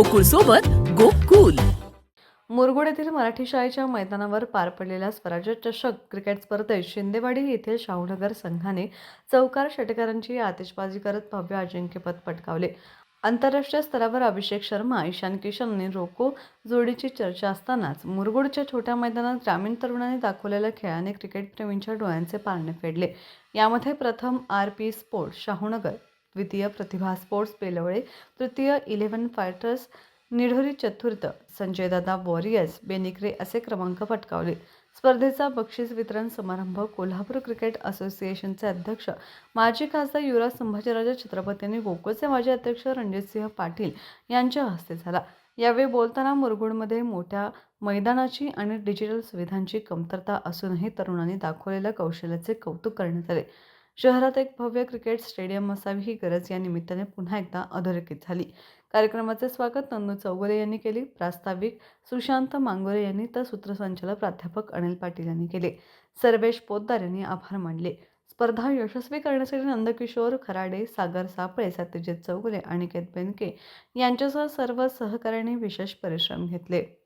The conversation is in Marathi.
गोकुळ सोबत गोकुल. मुरगुड येथील मराठी शाळेच्या मैदानावर पार पडलेल्या स्वराज्य चषक क्रिकेट स्पर्धेत शिंदेवाडी येथील शाहूनगर संघाने चौकार षटकारांची आतिषबाजी करत भव्य अजिंक्यपद पटकावले. आंतरराष्ट्रीय स्तरावर अभिषेक शर्मा, ईशान किशन आणि रोको जोडीची चर्चा असतानाच मुरगुडच्या छोट्या मैदानात ग्रामीण तरुणांनी दाखवलेल्या खेळाने क्रिकेटप्रेमींच्या डोळ्यांचे पारणे फेडले. यामध्ये प्रथम RP स्पोर्ट्स शाहूनगर, द्वितीय प्रतिभा स्पोर्ट्स बेलवळे, तृतीय 11 फायटर्स निढोरी, चतुर्थ संजयदादा वॉरियर्स बेनिक्रे असे क्रमांक पटकावले. स्पर्धेचा बक्षीस वितरण समारंभ कोल्हापूर क्रिकेट असोसिएशनचे अध्यक्ष माजी खासदार युवराज संभाजीराजे छत्रपती यांनी गोकुळचे माजी अध्यक्ष रणजितसिंह पाटील यांच्या हस्ते झाला. यावेळी बोलताना मुरगुडमध्ये मोठ्या मैदानाची आणि डिजिटल सुविधांची कमतरता असूनही तरुणांनी दाखवलेल्या कौशल्याचे कौतुक करण्यात आले. शहरात एक भव्य क्रिकेट स्टेडियम असावी ही गरज या निमित्ताने पुन्हा एकदा अधोरेखित झाली. कार्यक्रमाचे स्वागत नंदू चौगुले यांनी केले. प्रास्ताविक सुशांत मांगोरे यांनी तर सूत्रसंचालक प्राध्यापक अनिल पाटील यांनी केले. सर्वेश पोद्दार यांनी आभार मानले. स्पर्धा यशस्वी करण्यासाठी नंदकिशोर खराडे, सागर सापळे, सत्यजित चौगुले, अनिकेत बेनके यांच्यासह सर्व सहकाऱ्यांनी विशेष परिश्रम घेतले.